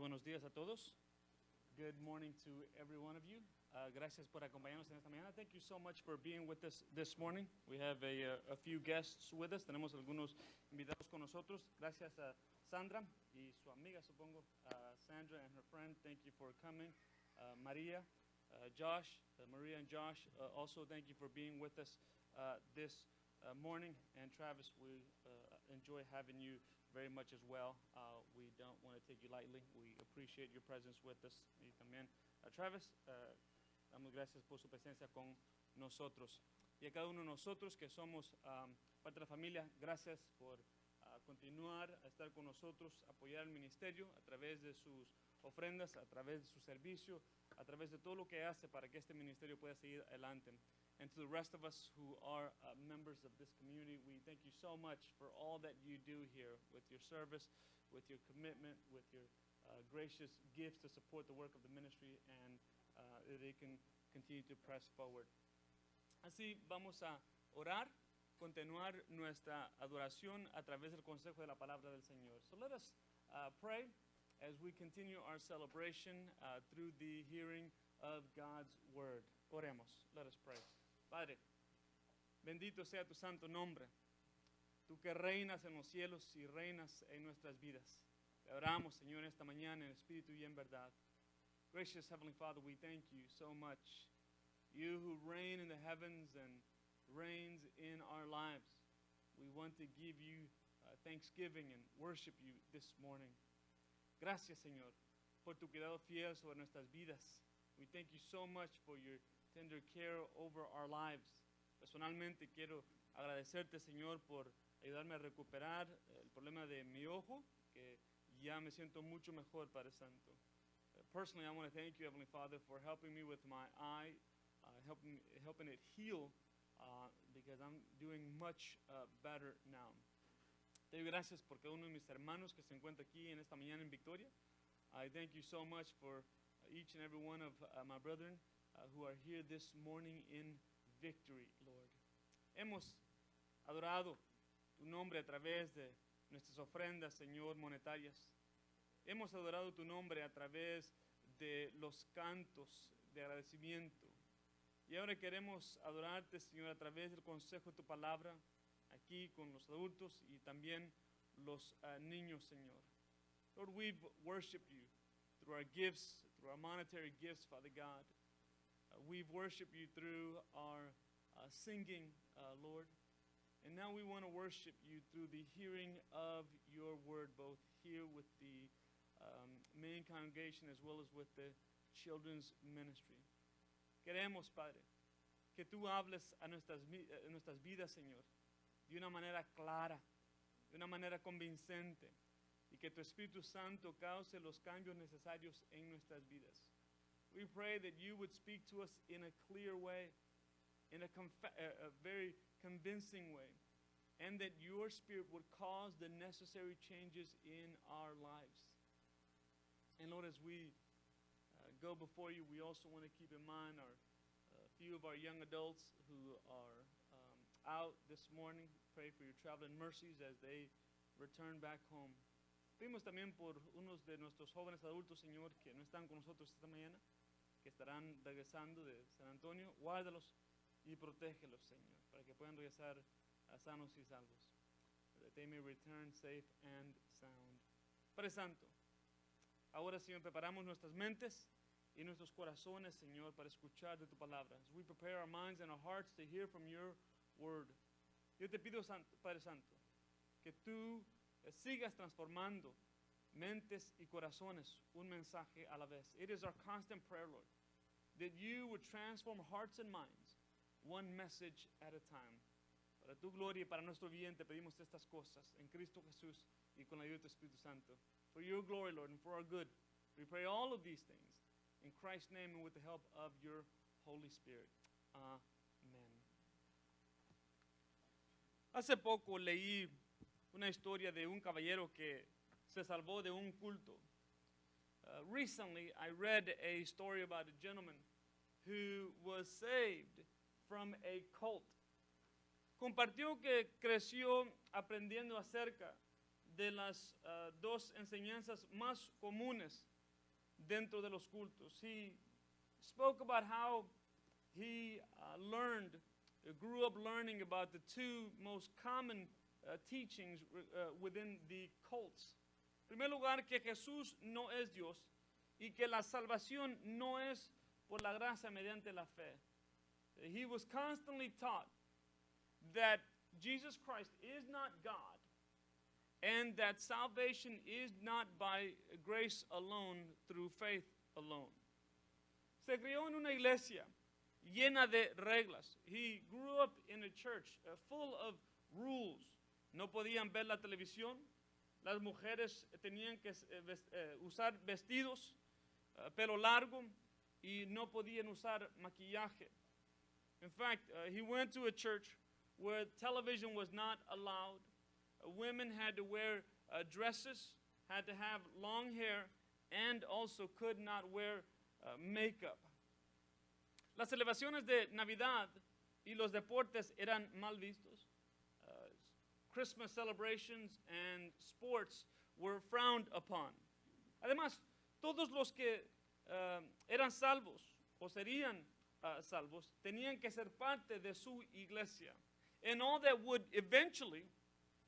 Buenos días a todos. Good morning to every one of you. Gracias por acompañarnos en esta mañana. Thank you so much for being with us this morning. We have a few guests with us. Tenemos algunos invitados con nosotros. Gracias a Sandra y su amiga, supongo, Sandra and her friend. Thank you for coming. Maria, Josh, Maria and Josh, also thank you for being with us this morning. And Travis, we enjoy having you very much as well. We don't want to take you lightly. We appreciate your presence with us. Y también Travis, damos gracias por su presencia con nosotros. Y a cada uno de nosotros que somos parte de la familia, gracias por continuar a estar con nosotros, apoyar el ministerio a través de sus ofrendas, a través de su servicio, a través de todo lo que hace para que este ministerio pueda seguir adelante. And to the rest of us who are members of this community, we thank you so much for all that you do here with your service, with your commitment, with your gracious gifts to support the work of the ministry, and they can continue to press forward. Así vamos a orar, continuar nuestra adoración a través del consejo de la palabra del Señor. So let us pray as we continue our celebration through the hearing of God's word. Oremos. Let us pray. Padre, bendito sea tu santo nombre, tú que reinas en los cielos y reinas en nuestras vidas. Te oramos, Señor, esta mañana en espíritu y en verdad. Gracious Heavenly Father, we thank you so much. You who reign in the heavens and reigns in our lives. We want to give you thanksgiving and worship you this morning. Gracias, Señor, por tu cuidado fiel sobre nuestras vidas. We thank you so much for your tender care over our lives. Personalmente quiero agradecerte, Señor, por ayudarme a recuperar el problema de mi ojo, que ya me siento mucho mejor, Padre Santo. Personally, I want to thank you, Heavenly Father, for helping me with my eye, helping it heal, because I'm doing much better now. Te doy gracias por cada uno de mis hermanos que se encuentra aquí en esta mañana en Victoria. I thank you so much for each and every one of my brethren who are here this morning in victory, Lord. Hemos adorado tu nombre a través de nuestras ofrendas, Señor, monetarias. Hemos adorado tu nombre a través de los cantos de agradecimiento. Y ahora queremos adorarte, Señor, a través del consejo de tu palabra, aquí con los adultos y también los niños, Señor. Lord, we've worshiped you through our gifts, through our monetary gifts, Father God. We've worshiped you through our singing, Lord. And now we want to worship you through the hearing of your word, both here with the main congregation as well as with the children's ministry. Queremos, Padre, que tú hables a nuestras vidas, Señor, de una manera clara, de una manera convincente, y que tu Espíritu Santo cause los cambios necesarios en nuestras vidas. We pray that you would speak to us in a clear way, in a very convincing way, and that your Spirit would cause the necessary changes in our lives. And Lord, as we go before you, we also want to keep in mind a few of our young adults who are out this morning. Pray for your traveling mercies as they return back home. Pedimos también por unos de nuestros jóvenes adultos, Señor, que no están con nosotros esta mañana, que estarán regresando de San Antonio. Guárdalos y protégelos, Señor, para que puedan regresar sanos y salvos. That they may return safe and sound. Padre Santo, ahora, Señor, preparamos nuestras mentes y nuestros corazones, Señor, para escuchar de tu palabra. As we prepare our minds and our hearts to hear from your word. Yo te pido, Padre Santo, que tú sigas transformando mentes y corazones, un mensaje a la vez. It is our constant prayer, Lord, that you would transform hearts and minds, one message at a time. Para tu gloria y para nuestro bien te pedimos estas cosas en Cristo Jesús y con la ayuda de tu Espíritu Santo. For your glory, Lord, and for our good, we pray all of these things in Christ's name and with the help of your Holy Spirit. Amen. Hace poco leí una historia de un caballero que se salvó de un culto. Recently, I read a story about a gentleman who was saved from a cult. Compartió que creció aprendiendo acerca de las dos enseñanzas más comunes dentro de los cultos. He spoke about how he grew up learning about the two most common teachings within the cults. En primer lugar, que Jesús no es Dios y que la salvación no es por la gracia mediante la fe. He was constantly taught that Jesus Christ is not God and that salvation is not by grace alone, through faith alone. Se crió en una iglesia llena de reglas. He grew up in a church full of rules. No podían ver la televisión. Las mujeres tenían que usar vestidos, pelo largo, y no podían usar maquillaje. In fact, he went to a church where television was not allowed. Women had to wear dresses, had to have long hair, and also could not wear makeup. Las celebraciones de Navidad y los deportes eran mal vistos. Christmas celebrations and sports were frowned upon. Además, todos los que eran salvos o serían salvos tenían que ser parte de su iglesia. And all that would eventually,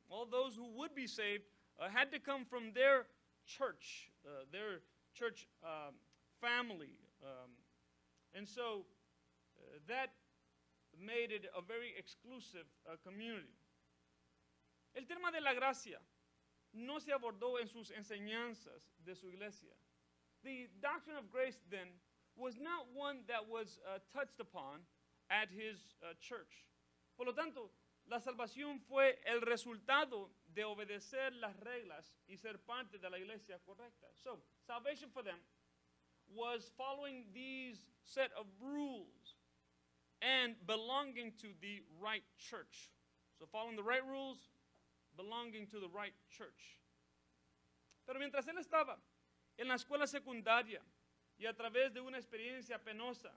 all those who would be saved, had to come from their church family. And so that made it a very exclusive community. El tema de la gracia no se abordó en sus enseñanzas de su iglesia. The doctrine of grace then was not one that was touched upon at his church. Por lo tanto, la salvación fue el resultado de obedecer las reglas y ser parte de la iglesia correcta. So, salvation for them was following these set of rules and belonging to the right church. So, following the right rules, belonging to the right church. Pero mientras él estaba en la escuela secundaria y a través de una experiencia penosa,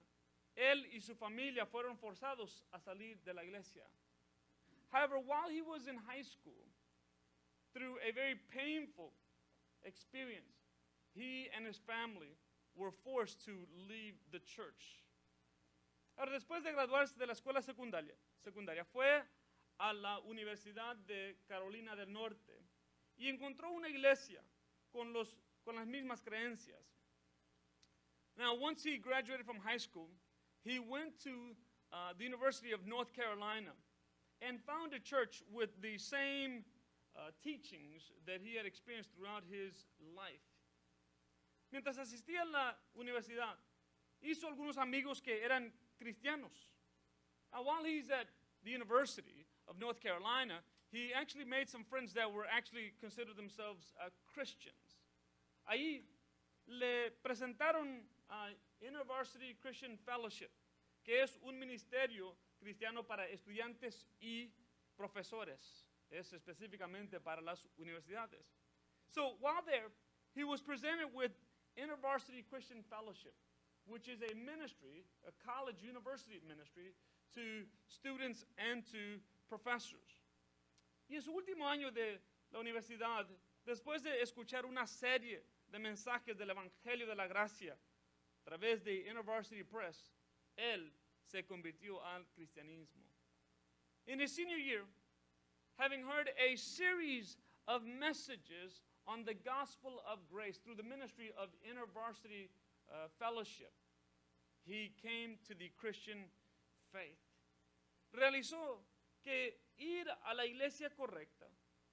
él y su familia fueron forzados a salir de la iglesia. However, while he was in high school, through a very painful experience, he and his family were forced to leave the church. Ahora, después de graduarse de la escuela secundaria fue a la Universidad de Carolina del Norte y encontró una iglesia con las mismas creencias. Now, once he graduated from high school, he went to the University of North Carolina and found a church with the same teachings that he had experienced throughout his life. Mientras asistía a la universidad, hizo algunos amigos que eran cristianos. While he's at the University of North Carolina, he actually made some friends that were actually considered themselves Christians. Ahí le presentaron a InterVarsity Christian Fellowship, que es un ministerio cristiano para estudiantes y profesores. Es específicamente para las universidades. So while there, he was presented with InterVarsity Christian Fellowship, which is a ministry, a college university ministry, to students and to professors. Y en su último año de la universidad, después de escuchar una serie de mensajes del Evangelio de la Gracia a través de InterVarsity Press, él se convirtió al cristianismo. In his senior year, having heard a series of messages on the gospel of grace through the ministry of InterVarsity Fellowship, he came to the Christian faith. Realizó que ir a la iglesia correcta,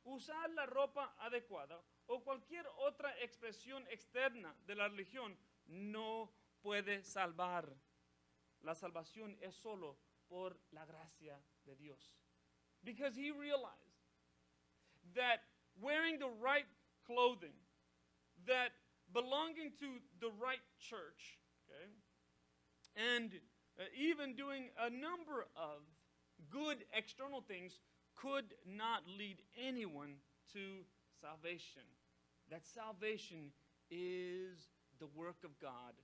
usar la ropa adecuada o cualquier otra expresión externa de la religión no puede salvar. La salvación es solo por la gracia de Dios. Because he realized that wearing the right clothing, that belonging to the right church, okay, and even doing a number of good external things could not lead anyone to salvation. That salvation is the work of God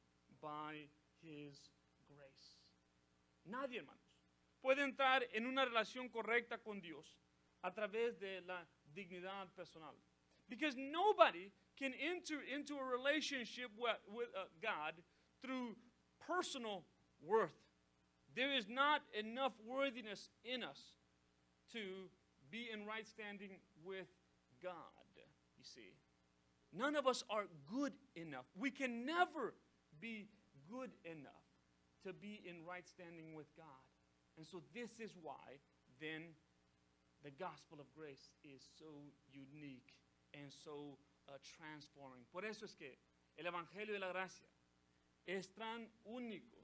by his grace. Nadie, hermanos, puede entrar en una relación correcta con Dios a través de la dignidad personal. Because nobody can enter into a relationship with God through personal worth. There is not enough worthiness in us to be in right standing with God, you see. None of us are good enough. We can never be good enough to be in right standing with God. And so this is why then the gospel of grace is so unique and so transforming. Por eso es que el evangelio de la gracia es tan único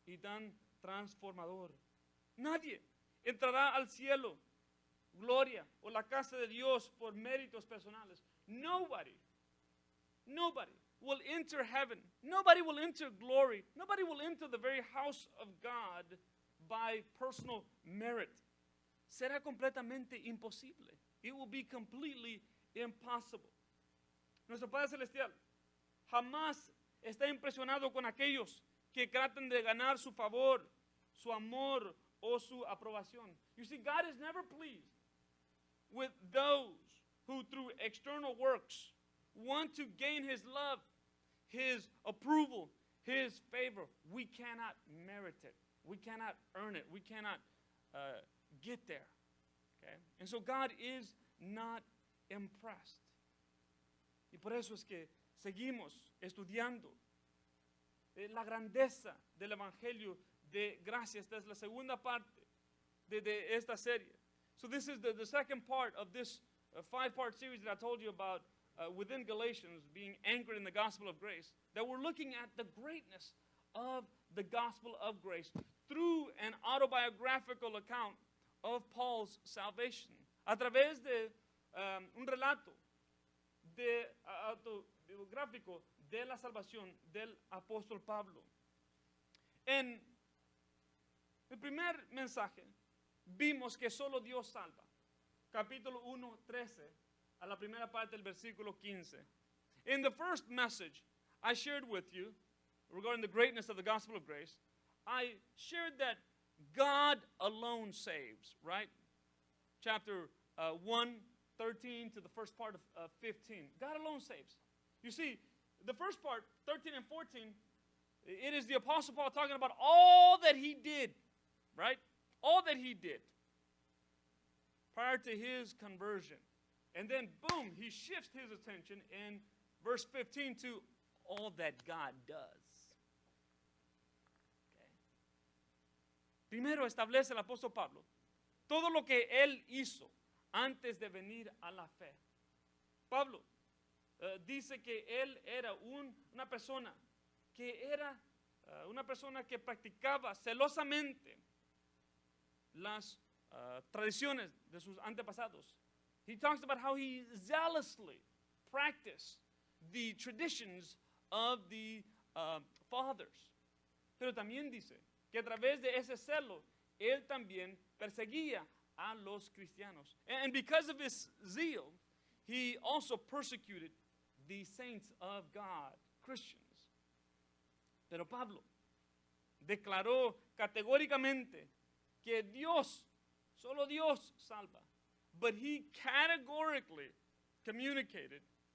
y tan transformador. Nadie entrará al cielo, gloria, o la casa de Dios por méritos personales. Nobody will enter heaven. Nobody will enter glory. Nobody will enter the very house of God by personal merit. Será completamente imposible. It will be completely impossible. Nuestro Padre Celestial jamás está impresionado con aquellos que tratan de ganar su favor, su amor o su aprobación. You see, God is never pleased with those who through external works want to gain His love, His approval, His favor. We cannot merit it. We cannot earn it. We cannot get there. Okay? And so God is not impressed. Y por eso es que seguimos estudiando la grandeza del Evangelio de gracia. Esta es la segunda parte de esta serie. So this is the second part of this five-part series that I told you about within Galatians, being anchored in the gospel of grace, that we're looking at the greatness of the gospel of grace through an autobiographical account of Paul's salvation. A través de un relato autobiográfico de la salvación del apóstol Pablo. En el primer mensaje vimos que solo Dios salva. Capítulo 1, 13, a la primera parte del versículo 15. In the first message I shared with you regarding the greatness of the gospel of grace, I shared that God alone saves, right? Chapter 1, 13 to the first part of 15. God alone saves. You see, the first part, 13 and 14, it is the Apostle Paul talking about all that he did, right? All that he did prior to his conversion. And then, boom, he shifts his attention in verse 15 to all that God does. Okay. Primero establece el apóstol Pablo todo lo que él hizo antes de venir a la fe. Pablo dice que él era una persona que practicaba celosamente las tradiciones de sus antepasados. He talks about how he zealously practiced the traditions of the fathers. Pero también dice que a través de ese celo, él también perseguía a los cristianos. And because of his zeal, he also persecuted the saints of God, Christians. Pero Pablo declaró categóricamente que Dios, solo Dios salva. But he categorically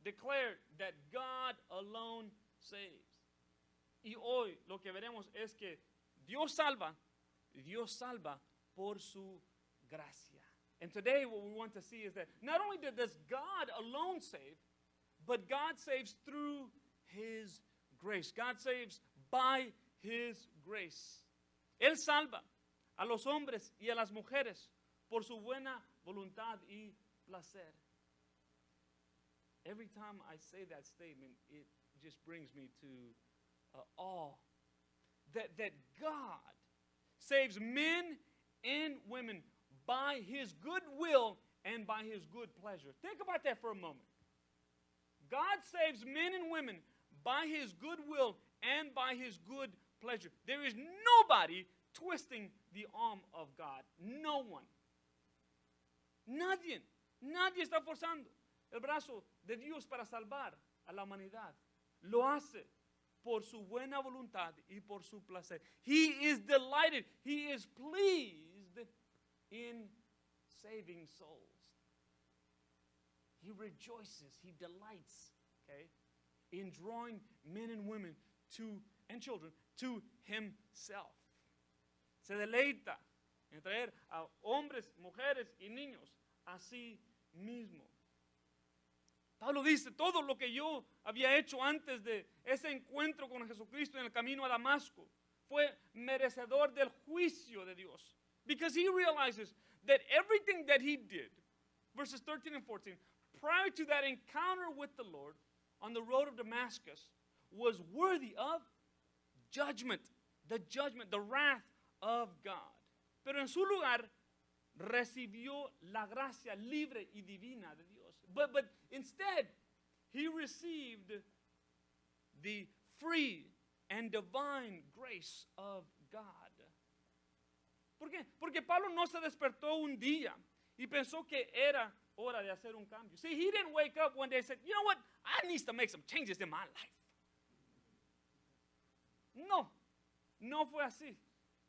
declared that God alone saves. Y hoy lo que veremos es que Dios salva por su gracia. And today what we want to see is that not only does God alone save, but God saves through His grace. God saves by His grace. Él salva a los hombres y a las mujeres por su buena voluntad y placer. Every time I say that statement, it just brings me to awe. That God saves men and women by His good will and by His good pleasure. Think about that for a moment. God saves men and women by His good will and by His good pleasure. There is nobody twisting the arm of God. No one. Nadie está forzando el brazo de Dios para salvar a la humanidad. Lo hace por su buena voluntad y por su placer. He is delighted. He is pleased in saving souls. He rejoices, he delights, okay, in drawing men and women and children to himself. Se deleita en traer a hombres, mujeres y niños a sí mismo. Pablo dice, todo lo que yo había hecho antes de ese encuentro con Jesucristo en el camino a Damasco fue merecedor del juicio de Dios. Because he realizes that everything that he did, verses 13 and 14, prior to that encounter with the Lord on the road of Damascus, was worthy of judgment, the wrath of God. Pero en su lugar, recibió la gracia libre y divina de Dios. But instead, he received the free and divine grace of God. ¿Por qué? Porque Pablo no se despertó un día y pensó que era hora de hacer un cambio. See, he didn't wake up one day and say, you know what, I need to make some changes in my life. No, no fue así.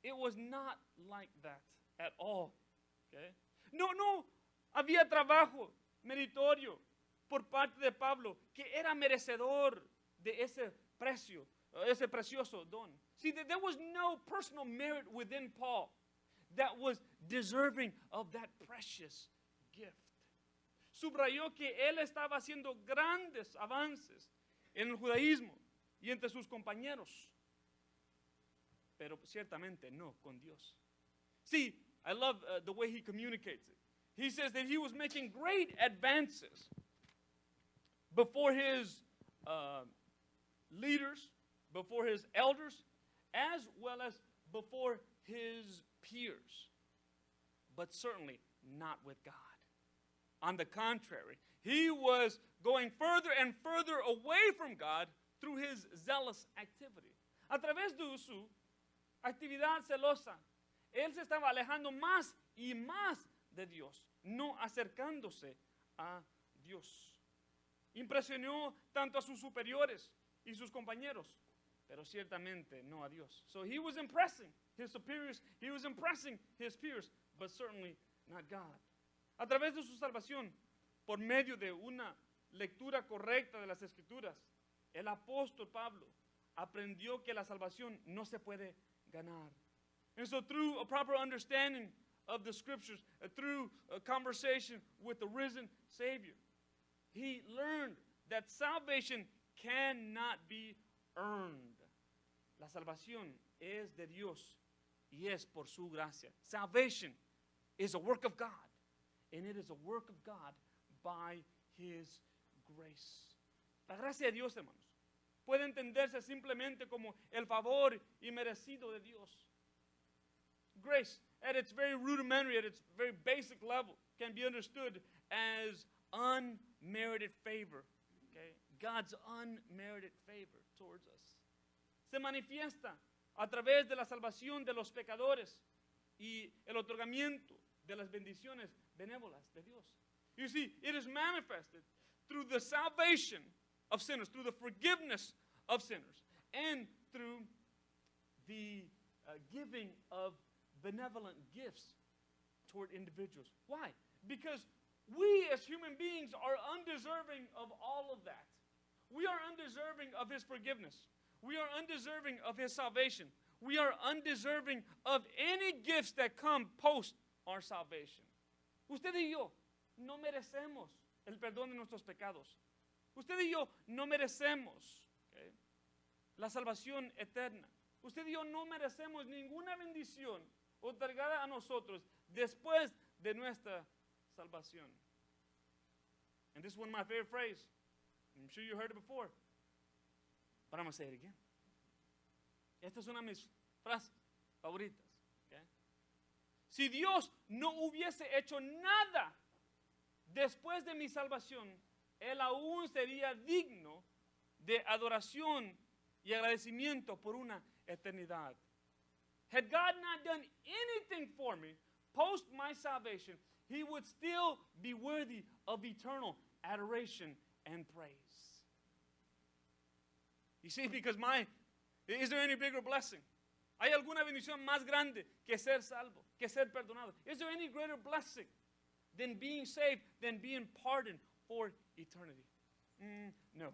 It was not like that at all. Okay? No había trabajo meritorio por parte de Pablo que era merecedor de ese precio, ese precioso don. See, there was no personal merit within Paul that was deserving of that precious gift. Subrayó que él estaba haciendo grandes avances en el judaísmo y entre sus compañeros, pero ciertamente no con Dios. See, I love the way he communicates it. He says that he was making great advances before his leaders, before his elders, as well as before his peers, but certainly not with God. On the contrary, he was going further and further away from God through his zealous activity. A través de su actividad celosa, él se estaba alejando más y más de Dios, no acercándose a Dios. Impresionó tanto a sus superiores y sus compañeros, pero ciertamente no a Dios. So he was impressing his superiors, he was impressing his peers, but certainly not God. A través de su salvación, por medio de una lectura correcta de las Escrituras, el apóstol Pablo aprendió que la salvación no se puede ganar. And so through a proper understanding of the Scriptures, through a conversation with the risen Savior, he learned that salvation cannot be earned. La salvación es de Dios y es por su gracia. Salvation is a work of God, and it is a work of God by His grace. La gracia de Dios, hermanos, puede entenderse simplemente como el favor inmerecido de Dios. Grace, at its very rudimentary, at its very basic level, can be understood as unmerited favor. Okay? God's unmerited favor towards us. Se manifiesta a través de la salvación de los pecadores y el otorgamiento de las bendiciones benévolas de Dios. You see, it is manifested through the salvation of sinners, through the forgiveness of sinners, and through the giving of benevolent gifts toward individuals. Why? Because we as human beings are undeserving of all of that. We are undeserving of His forgiveness. We are undeserving of His salvation. We are undeserving of any gifts that come post our salvation. Usted y yo no merecemos el perdón de nuestros pecados. Usted y yo no merecemos, okay, la salvación eterna. Usted y yo no merecemos ninguna bendición otorgada a nosotros después de nuestra salvación. And this is one of my favorite phrases. I'm sure you heard it before, but I'm going to say it again. Esta es una de mis frases favoritas. Okay? Si Dios no hubiese hecho nada después de mi salvación, Él aún sería digno de adoración y agradecimiento por una eternidad. Had God not done anything for me post my salvation, He would still be worthy of eternal adoration and praise. You see, because is there any bigger blessing? ¿Hay alguna bendición más grande que ser salvo, que ser perdonado? Is there any greater blessing than being saved, than being pardoned, for eternity. No.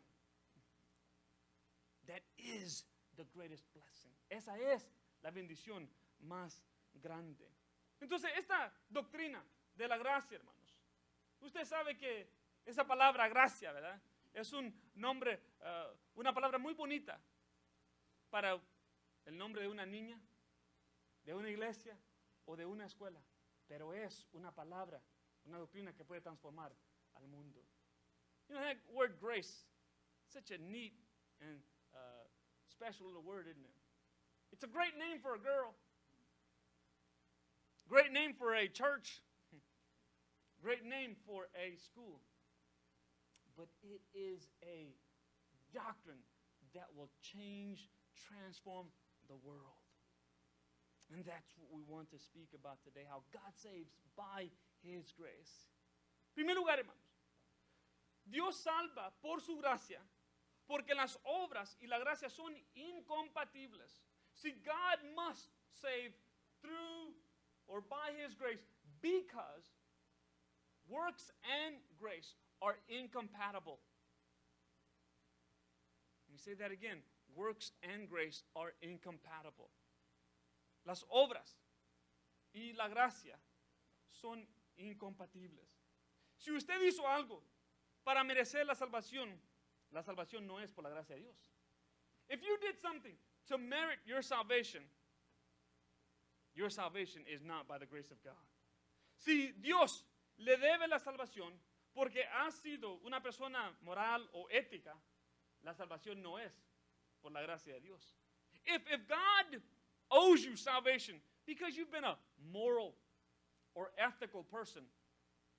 That is the greatest blessing. Esa es la bendición más grande. Entonces, esta doctrina de la gracia, hermanos, usted sabe que esa palabra gracia, ¿verdad? Es un nombre, una palabra muy bonita para el nombre de una niña, de una iglesia o de una escuela. Pero es una palabra, una doctrina que puede transformar al mundo. You know, that word grace, such a neat and special little word, isn't it? It's a great name for a girl. Great name for a church. Great name for a school. But it is a doctrine that will change, transform the world. And that's what we want to speak about today, how God saves by His grace. En primer lugar, hermanos, Dios salva por su gracia, porque las obras y la gracia son incompatibles. See, God must save through or by His grace because works and grace are incompatible. Let me say that again. Works and grace are incompatible. Las obras y la gracia son incompatibles. Si usted hizo algo para merecer la salvación no es por la gracia de Dios. If you did something to merit your salvation is not by the grace of God. Si Dios le debe la salvación porque ha sido una persona moral o ética, la salvación no es por la gracia de Dios. If God owes you salvation because you've been a moral or ethical person,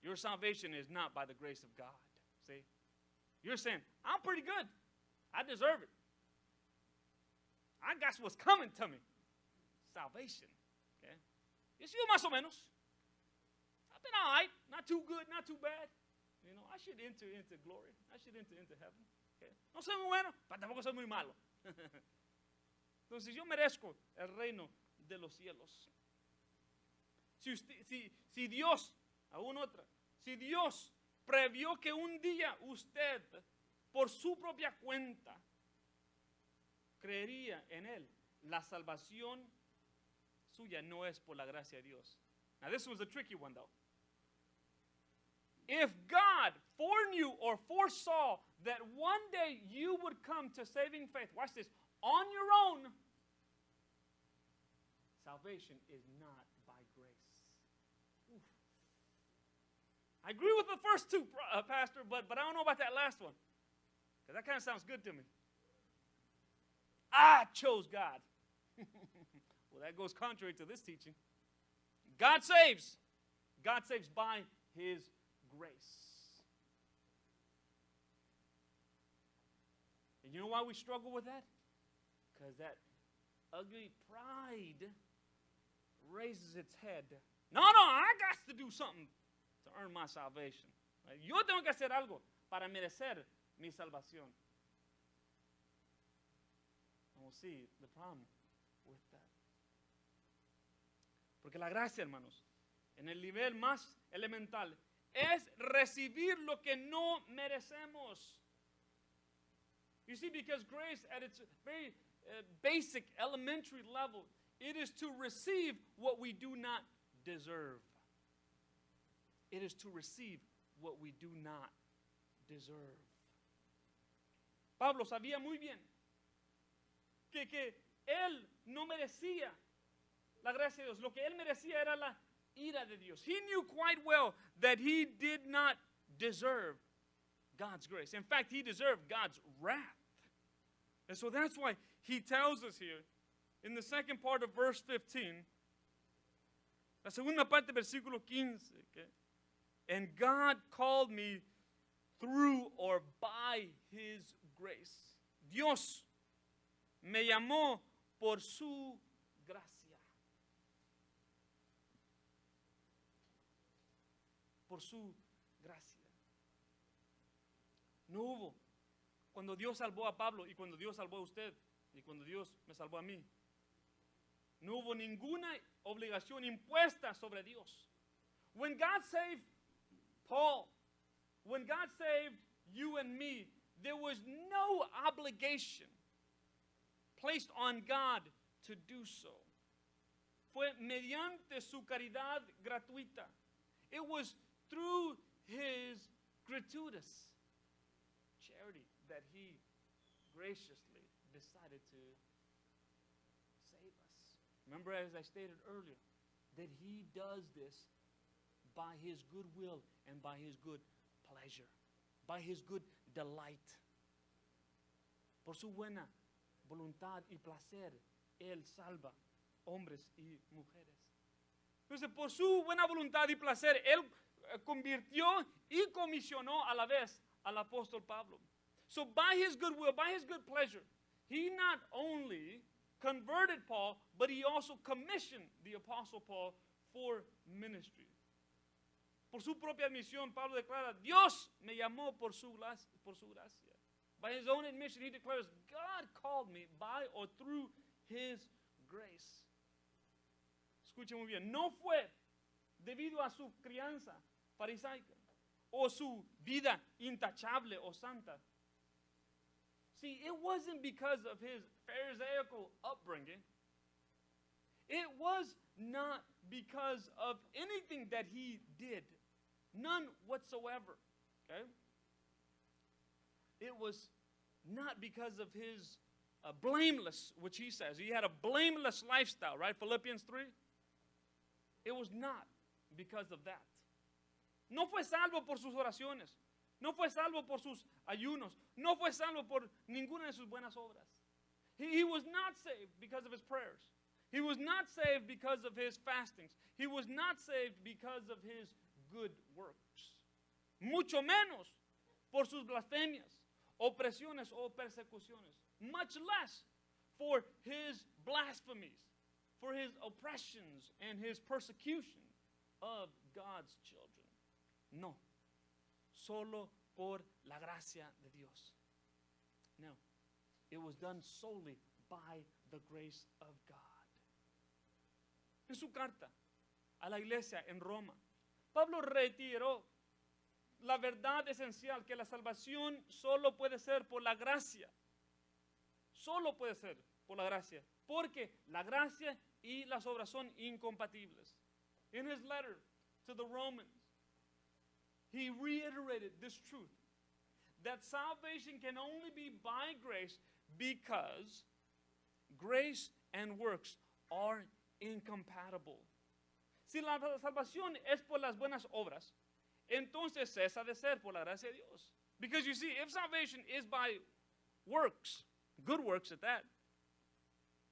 your salvation is not by the grace of God. See? You're saying, I'm pretty good. I deserve it. I got what's coming to me. Salvation. Okay? You see, más o menos. I've been all right. Not too good, not too bad. You know, I should enter into glory. I should enter into heaven. Okay? No soy muy bueno, pero tampoco soy muy malo. Entonces yo merezco el reino de los cielos. Si Dios, aún otra, si Dios previó que un día usted, por su propia cuenta, creería en Él, la salvación suya no es por la gracia de Dios. Now this was a tricky one though. If God foreknew or foresaw that one day you would come to saving faith, watch this, on your own, salvation is not by grace. Oof. I agree with the first two, Pastor, but I don't know about that last one. Because that kind of sounds good to me. I chose God. Well, that goes contrary to this teaching. God saves. God saves by His grace. And you know why we struggle with that? Because that ugly pride raises its head. No, I got to do something to earn my salvation. Yo tengo que hacer algo para merecer mi salvación. And we'll see the problem with that. Porque la gracia, hermanos, en el nivel más elemental, es recibir lo que no merecemos. You see, because grace at its very basic, elementary level, it is to receive what we do not deserve. It is to receive what we do not deserve. Pablo sabía muy bien que él no merecía la gracia de Dios. Lo que él merecía era la ira de Dios. He knew quite well that he did not deserve God's grace. In fact, he deserved God's wrath. And so that's why he tells us here in the second part of verse 15, la segunda parte, versículo 15, okay? And God called me through or by His grace. Dios me llamó por su gracia. Por su gracia. No hubo, cuando Dios salvó a Pablo y cuando Dios salvó a usted y cuando Dios me salvó a mí, no hubo ninguna obligación impuesta sobre Dios. When God saved Paul, when God saved you and me, there was no obligation placed on God to do so. Fue mediante su caridad gratuita. It was through his gratuitous charity that he graciously decided to save us. Remember, as I stated earlier, that he does this by his good will and by his good pleasure, by his good delight. Por su buena voluntad y placer, él salva hombres y mujeres. Entonces, por su buena voluntad y placer, él convirtió y comisionó a la vez al apóstol Pablo. So by his good will, by his good pleasure, he not only converted Paul, but he also commissioned the apostle Paul for ministry. Por su propia admisión, Pablo declara, Dios me llamó por su gracia. By his own admission, he declares, God called me by or through his grace. Escuche muy bien, no fue debido a su crianza farisaica o su vida intachable o santa. See, it wasn't because of his Pharisaical upbringing. It was not because of anything that he did. None whatsoever. Okay? It was not because of his blameless, which he says. He had a blameless lifestyle, right? Philippians 3. It was not because of that. No fue salvo por sus oraciones. No fue salvo por sus ayunos. No fue salvo por ninguna de sus buenas obras. He was not saved because of his prayers. He was not saved because of his fastings. He was not saved because of his good works. Mucho menos por sus blasfemias, opresiones o persecuciones. Much less for his blasphemies, for his oppressions and his persecution of God's children. No. Solo por la gracia de Dios. No. It was done solely by the grace of God. En su carta a la iglesia en Roma, Pablo reiteró la verdad esencial que la salvación solo puede ser por la gracia. Solo puede ser por la gracia. Porque la gracia y las obras son incompatibles. In his letter to the Romans, he reiterated this truth, that salvation can only be by grace because grace and works are incompatible. Si la salvación es por las buenas obras, entonces cesa de ser por la gracia de Dios. Because you see, if salvation is by works, good works at that,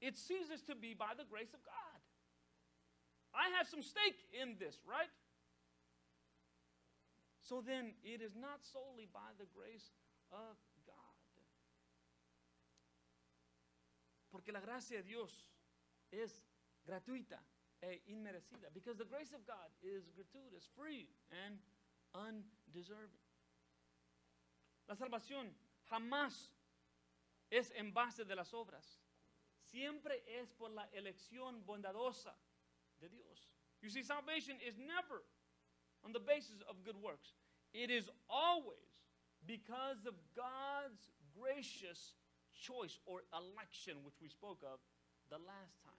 it ceases to be by the grace of God. I have some stake in this, right? So then, it is not solely by the grace of God. Porque la gracia de Dios es gratuita e inmerecida. Because the grace of God is gratuitous, free, and undeserving. La salvación jamás es en base de las obras. Siempre es por la elección bondadosa de Dios. You see, salvation is never on the basis of good works. It is always because of God's gracious choice or election, which we spoke of the last time.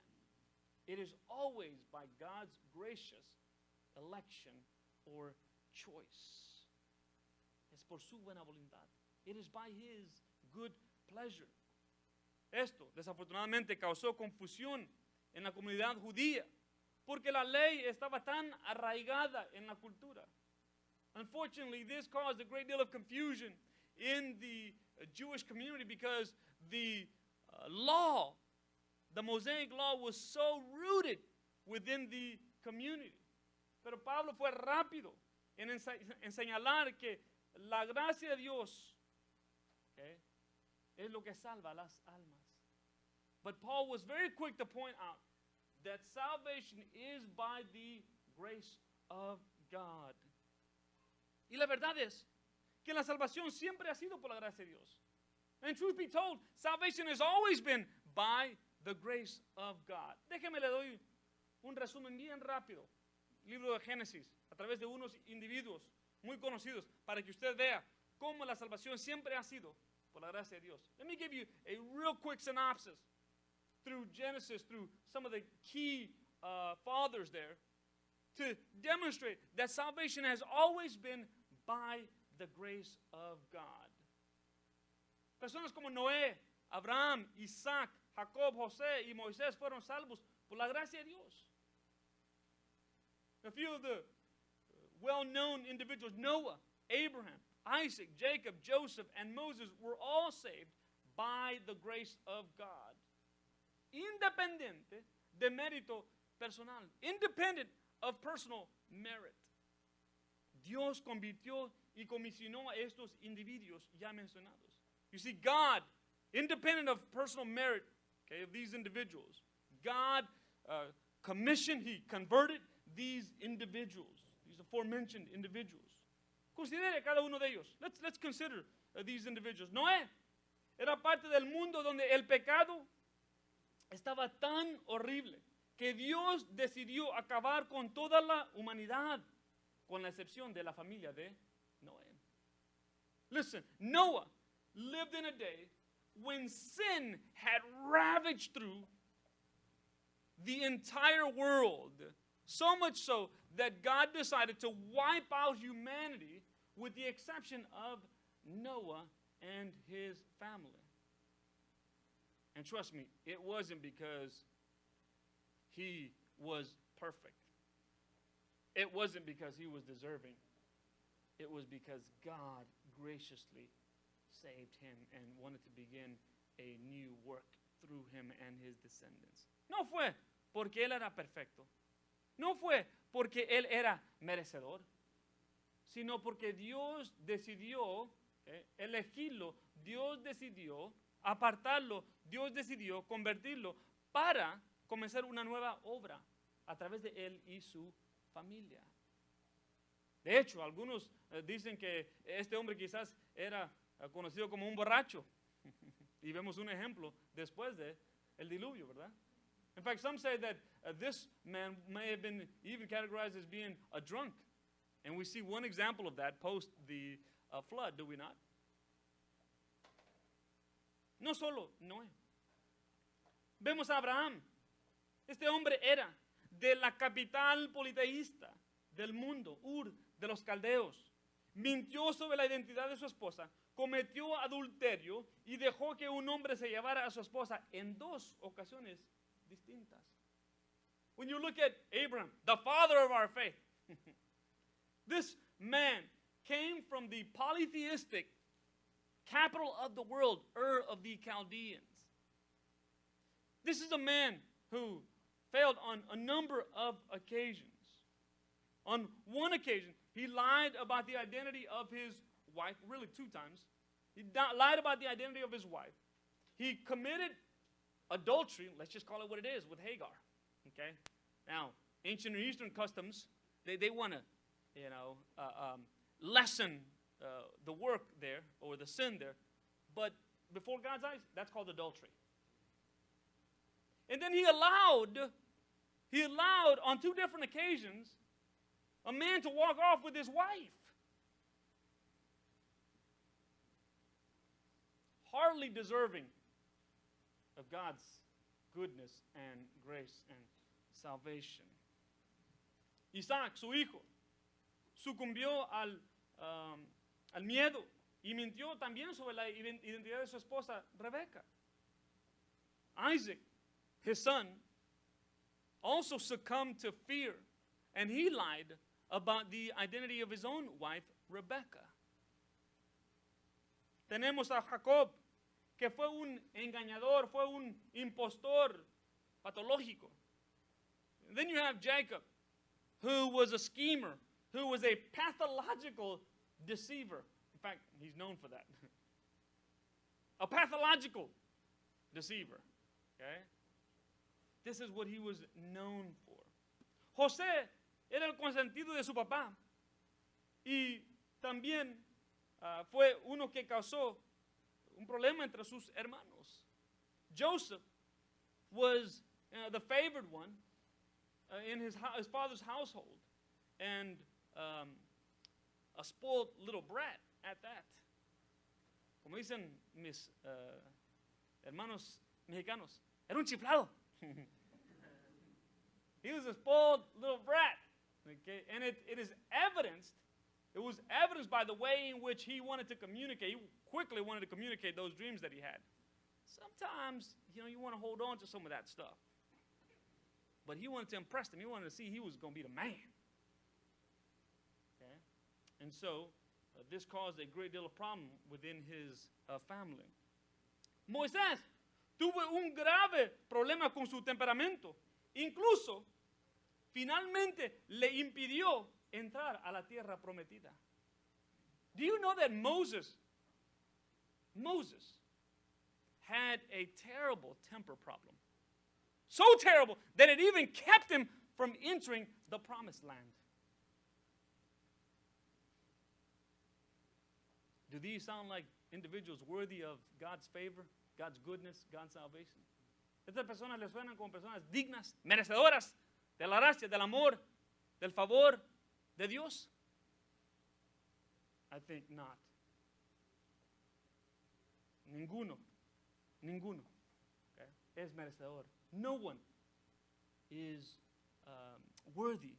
It is always by God's gracious election or choice. Es por su buena voluntad. It is by his good pleasure. Esto, desafortunadamente, causó confusión en la comunidad judía, porque la ley estaba tan arraigada en la cultura. Unfortunately, this caused a great deal of confusion in the Jewish community because the law, the Mosaic law, was so rooted within the community. Pero Pablo fue rápido en señalar que la gracia de Dios, okay, es lo que salva las almas. But Paul was very quick to point out that salvation is by the grace of God. Y la verdad es que la salvación siempre ha sido por la gracia de Dios. And truth be told, salvation has always been by the grace of God. Déjeme le doy un resumen bien rápido. Libro de Génesis, a través de unos individuos muy conocidos para que usted vea cómo la salvación siempre ha sido por la gracia de Dios. Let me give you a real quick synopsis through Genesis, through some of the key fathers there, to demonstrate that salvation has always been by the grace of God. Personas como Noé, Abraham, Isaac, Jacob, José y Moisés fueron salvos por la gracia de Dios. A few of the well-known individuals, Noah, Abraham, Isaac, Jacob, Joseph, and Moses were all saved by the grace of God. Independiente de mérito personal. Independent of personal merit. Dios convirtió y comisionó a estos individuos ya mencionados. You see, God, independent of personal merit, okay, of these individuals, God commissioned, He converted these individuals, these aforementioned individuals. Considere cada uno de ellos. Let's consider these individuals. Noé era parte del mundo donde el pecado estaba tan horrible que Dios decidió acabar con toda la humanidad, con la excepción de la familia de Noé. Listen, Noah lived in a day when sin had ravaged through the entire world, so much so that God decided to wipe out humanity with the exception of Noah and his family. And trust me, it wasn't because he was perfect. It wasn't because he was deserving. It was because God graciously saved him and wanted to begin a new work through him and his descendants. No fue porque él era perfecto. No fue porque él era merecedor, sino porque Dios decidió elegirlo, Dios decidió apartarlo, Dios decidió convertirlo para comenzar una nueva obra a través de él y su familia. De hecho, algunos dicen que este hombre quizás era conocido como un borracho. Y vemos un ejemplo después de el diluvio, ¿verdad? In fact, some say that this man may have been even categorized as being a drunk. And we see one example of that post the flood, do we not? No solo Noé. Vemos a Abraham. Este hombre era de la capital politeísta del mundo, Ur de los Caldeos. Mintió sobre la identidad de su esposa, cometió adulterio y dejó que un hombre se llevara a su esposa en dos ocasiones distintas. When you look at Abraham, the father of our faith, this man came from the polytheistic capital of the world, Ur of the Chaldeans. This is a man who failed on a number of occasions. On one occasion, he lied about the identity of his wife, really two times. He lied about the identity of his wife. He committed adultery, let's just call it what it is, with Hagar. Okay? Now, ancient Near Eastern customs, they want to, lessen the work there, or the sin there. But before God's eyes, that's called adultery. And then he allowed on two different occasions a man to walk off with his wife. Hardly deserving of God's goodness and grace and salvation. Isaac, su hijo, sucumbió al miedo y mintió también sobre la identidad de su esposa, Rebeca. Isaac, his son, also succumbed to fear, and he lied about the identity of his own wife, Rebecca. Tenemos a Jacob, que fue un engañador, fue un impostor patológico. And then you have Jacob, who was a schemer, who was a pathological deceiver. In fact, he's known for that. A pathological deceiver. Okay? This is what he was known for. José era el consentido de su papá y también fue uno que causó un problema entre sus hermanos. Joseph was the favored one in his father's household, and a spoiled little brat at that. Como dicen mis hermanos mexicanos, era un chiflado. He was a spoiled little brat. Okay? And it is evidenced, it was evidenced by the way in which he wanted to communicate. He quickly wanted to communicate those dreams that he had. Sometimes, you want to hold on to some of that stuff. But he wanted to impress them. He wanted to see he was going to be the man. Okay? And so, this caused a great deal of problem within his family. Moisés tuvo un grave problema con su temperamento. Incluso, finalmente le impidió entrar a la tierra prometida. Do you know that Moses had a terrible temper problem? So terrible that it even kept him from entering the promised land. Do these sound like individuals worthy of God's favor, God's goodness, God's salvation? Estas personas le suenan como personas dignas, merecedoras de la gracia, del amor, del favor de Dios? I think not. Ninguno es merecedor. No one is worthy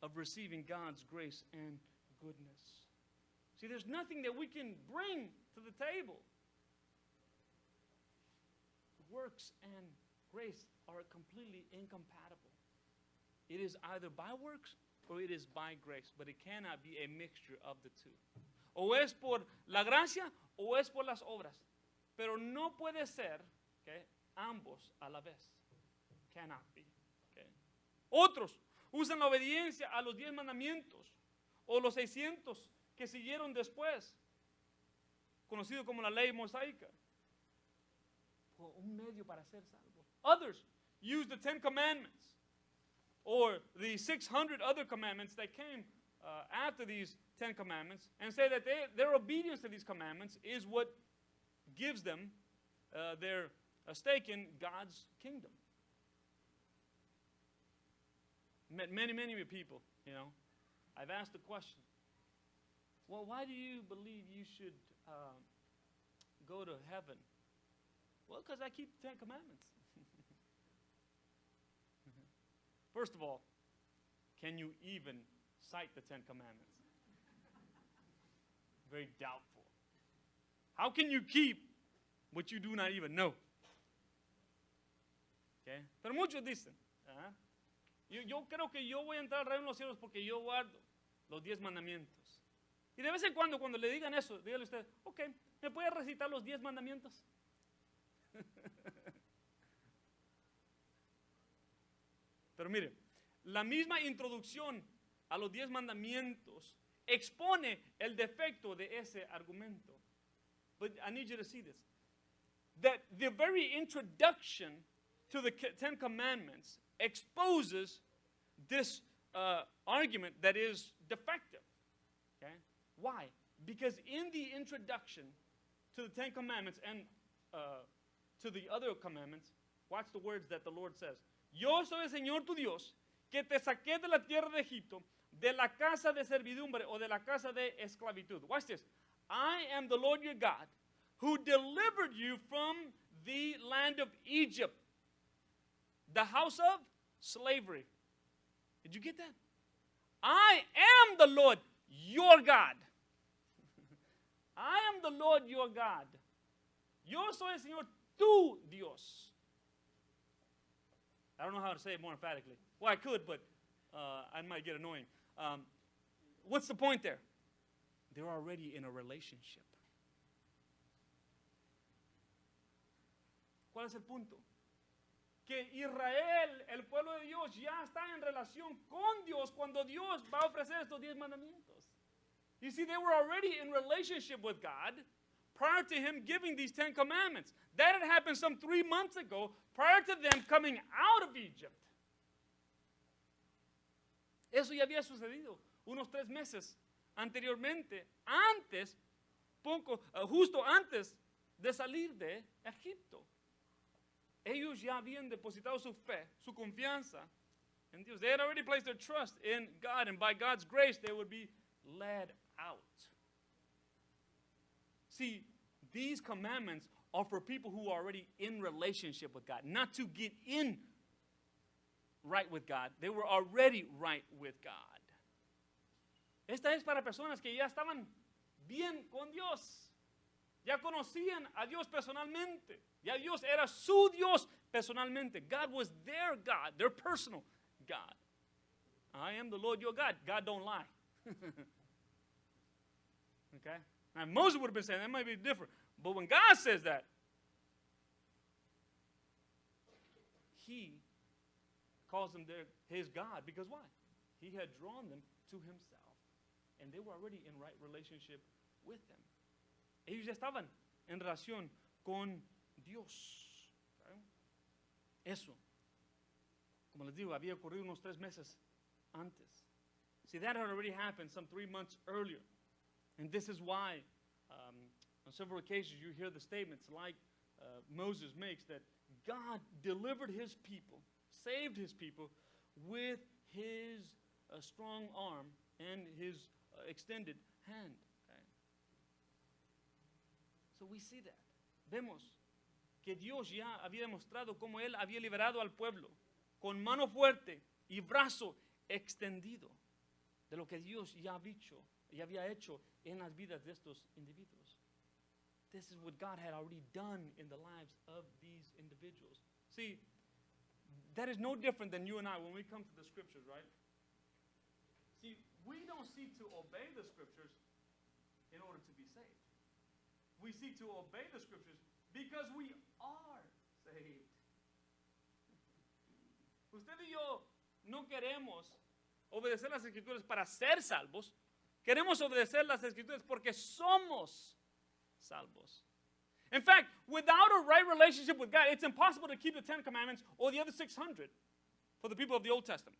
of receiving God's grace and goodness. See, there's nothing that we can bring to the table. Works and grace are completely incompatible. It is either by works or it is by grace, but it cannot be a mixture of the two. O es por la gracia o es por las obras. Pero no puede ser ambos a la vez. Cannot be. Otros usan la obediencia a los 10 mandamientos o los 600 que siguieron después, conocido como la ley mosaica, como un medio para ser salvos. Others use the 10 commandments or the 600 other commandments that came after these 10 commandments and say that their obedience to these commandments is what gives them their stake in God's kingdom. Met many people, I've asked the question, well, why do you believe you should go to heaven? Well, because I keep the 10 commandments. First of all, can you even cite the 10 commandments? Very doubtful. How can you keep what you do not even know? Okay? Pero muchos dicen, yo creo que yo voy a entrar al reino de los cielos porque yo guardo los 10 mandamientos. Y de vez en cuando le digan eso, dígale usted, ok, ¿me puede recitar los 10 mandamientos? Pero mire, la misma introducción a los 10 mandamientos expone el defecto de ese argumento. But I need you to see this. That the very introduction to the 10 commandments exposes this argument that is defective. Okay? Why? Because in the introduction to the 10 commandments and to the other commandments, watch the words that the Lord says. Yo soy el Señor tu Dios, que te saqué de la tierra de Egipto, de la casa de servidumbre o de la casa de esclavitud. Watch this. I am the Lord your God, who delivered you from the land of Egypt, the house of slavery. Did you get that? I am the Lord your God. I am the Lord your God. Yo soy el Señor tu Dios. I don't know how to say it more emphatically. Well, I could, but I might get annoying. What's the point there? They're already in a relationship. ¿Cuál es el punto? Que Israel, el pueblo de Dios, ya está en relación con Dios cuando Dios va a ofrecer estos 10 mandamientos. You see, they were already in relationship with God prior to him giving these 10 commandments. That had happened some 3 months ago, prior to them coming out of Egypt. Eso ya había sucedido unos 3 meses anteriormente, justo antes de salir de Egipto. Ellos ya habían depositado su fe, su confianza en Dios. They had already placed their trust in God, and by God's grace they would be led out. See, these commandments are for people who are already in relationship with God, not to get in right with God. They were already right with God. Esta es para personas que ya estaban bien con Dios. Ya conocían a Dios personalmente. Ya Dios era su Dios personalmente. God was their God, their personal God. I am the Lord your God. God don't lie. Okay? Now Moses would have been saying that might be different. But when God says that, he calls them his God. Because why? He had drawn them to himself. And they were already in right relationship with him. Ellos ya estaban en relación con Dios. Okay? Eso, como les digo, había ocurrido unos 3 meses antes. See, that had already happened some 3 months earlier. And this is why on several occasions you hear the statements like Moses makes that God delivered his people, saved his people with his strong arm and his extended hand. Okay? So we see that. Vemos que Dios ya había demostrado cómo él había liberado al pueblo con mano fuerte y brazo extendido de lo que Dios ya había hecho en las vidas de estos individuos. This is what God had already done in the lives of these individuals. See, that is no different than you and I when we come to the scriptures, right? See, we don't seek to obey the scriptures in order to be saved. We seek to obey the scriptures because we are saved. Usted y yo no queremos obedecer las escrituras para ser salvos. Queremos obedecer las escrituras porque somos salvos. In fact, without a right relationship with God, it's impossible to keep the 10 Commandments or the other 600 for the people of the Old Testament.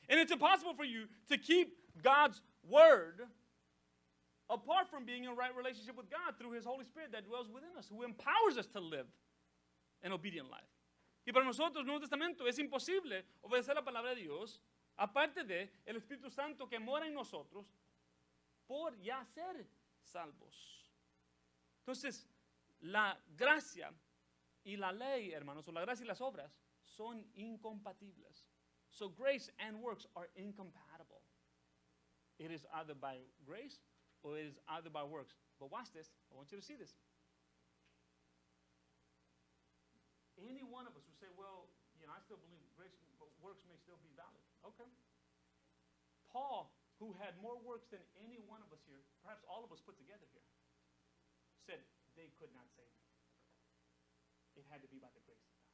And it's impossible for you to keep God's word apart from being in a right relationship with God through his Holy Spirit that dwells within us, who empowers us to live an obedient life. Y para nosotros, Nuevo Testamento, es imposible obedecer la palabra de Dios aparte de el Espíritu Santo que mora en nosotros por ya ser salvos. Entonces, la gracia y la ley, hermanos, o la gracia y las obras son incompatibles. So grace and works are incompatible. It is either by grace or it is either by works. But watch this. I want you to see this. Any one of us who say, well, I still believe grace, but works may still be valid. Okay. Paul, who had more works than any one of us here, perhaps all of us put together here, said they could not save him. It had to be by the grace of God.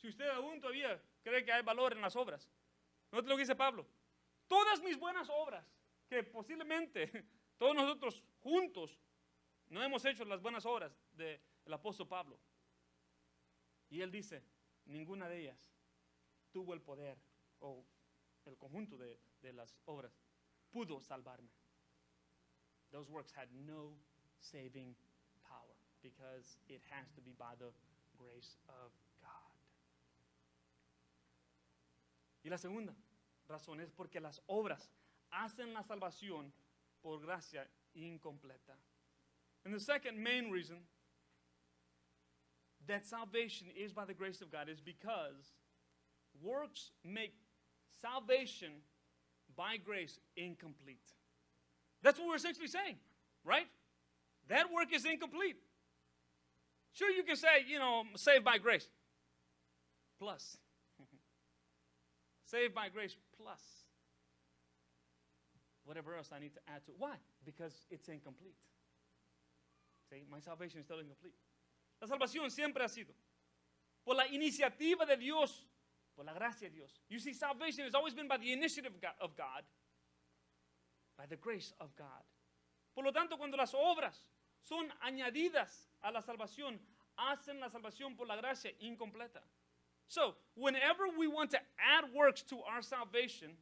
Si usted aún todavía cree que hay valor en las obras, note lo que dice Pablo. Todas mis buenas obras, que posiblemente todos nosotros juntos no hemos hecho las buenas obras del apóstol Pablo. Y él dice, ninguna de ellas tuvo el poder o el conjunto de las obras pudo salvarme. Those works had no saving power because it has to be by the grace of God. Y la segunda razón es porque las obras hacen la salvación por gracia incompleta. And the second main reason that salvation is by the grace of God is because works make salvation by grace incomplete. That's what we're essentially saying, right? That work is incomplete. Sure, you can say, saved by grace, plus. Saved by grace, plus. Whatever else I need to add to it. Why? Because it's incomplete. See, my salvation is still incomplete. La salvación siempre ha sido por la iniciativa de Dios, por la gracia de Dios. You see, salvation has always been by the initiative of God, by the grace of God. Por lo tanto, cuando las obras son añadidas a la salvación, hacen la salvación por la gracia incompleta. So, whenever we want to add works to our salvation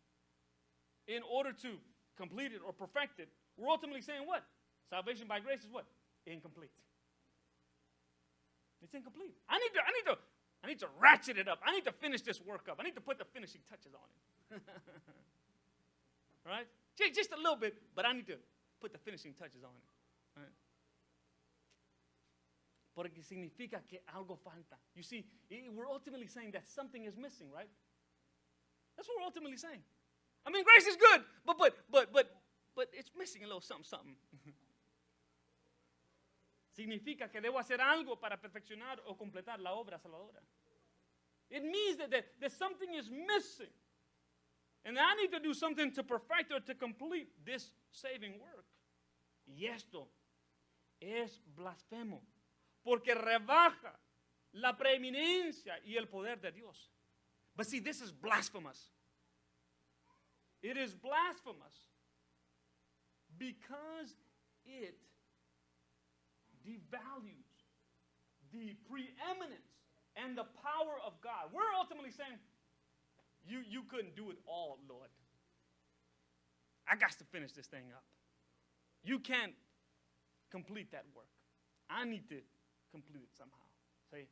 in order to complete it or perfect it, we're ultimately saying what? Salvation by grace is what? Incomplete. It's incomplete. I need to ratchet it up. I need to finish this work up. I need to put the finishing touches on it. Right? Just a little bit, but I need to put the finishing touches on it. Right? Porque significa que algo falta. You see, we're ultimately saying that something is missing, right? That's what we're ultimately saying. I mean, grace is good, but it's missing a little something. Significa que debo hacer algo para perfeccionar o completar la obra salvadora. It means that something is missing. And I need to do something to perfect or to complete this saving work. Y esto es blasfemo, porque rebaja la preeminencia y el poder de Dios. But see, this is blasphemous. It is blasphemous because it devalues the preeminence and the power of God. We're ultimately saying, you couldn't do it all, Lord. I got to finish this thing up. You can't complete that work. I need to complete it somehow. See?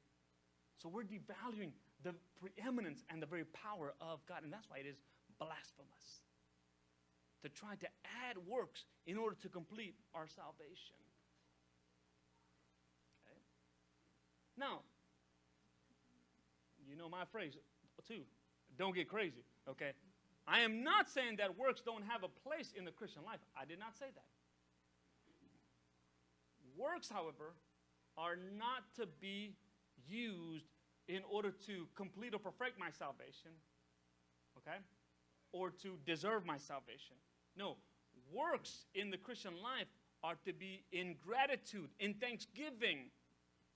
So we're devaluing the preeminence and the very power of God. And that's why it is blasphemous to try to add works in order to complete our salvation. Okay? Now, you know my phrase too. Don't get crazy, okay? I am not saying that works don't have a place in the Christian life. I did not say that. Works, however, are not to be used in order to complete or perfect my salvation, okay? Or to deserve my salvation. No, works in the Christian life are to be in gratitude, in thanksgiving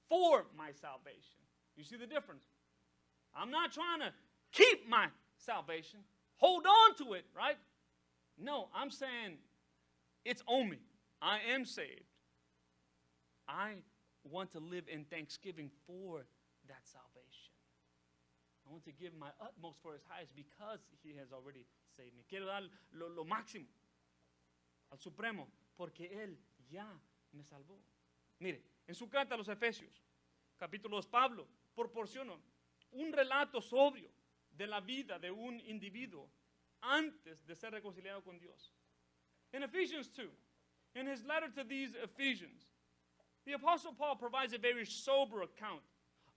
for my salvation. You see the difference? I'm not trying to keep my salvation, hold on to it, right? No, I'm saying it's on me. I am saved. I want to live in thanksgiving for that salvation. I want to give my utmost for his highest because he has already saved me. Quiero dar lo máximo al Supremo porque él ya me salvó. Mire, en su carta a los Efesios, capítulo 2, Pablo proporciona un relato sobrio de la vida de un individuo antes de ser reconciliado con Dios. In Ephesians 2, in his letter to these Ephesians, the Apostle Paul provides a very sober account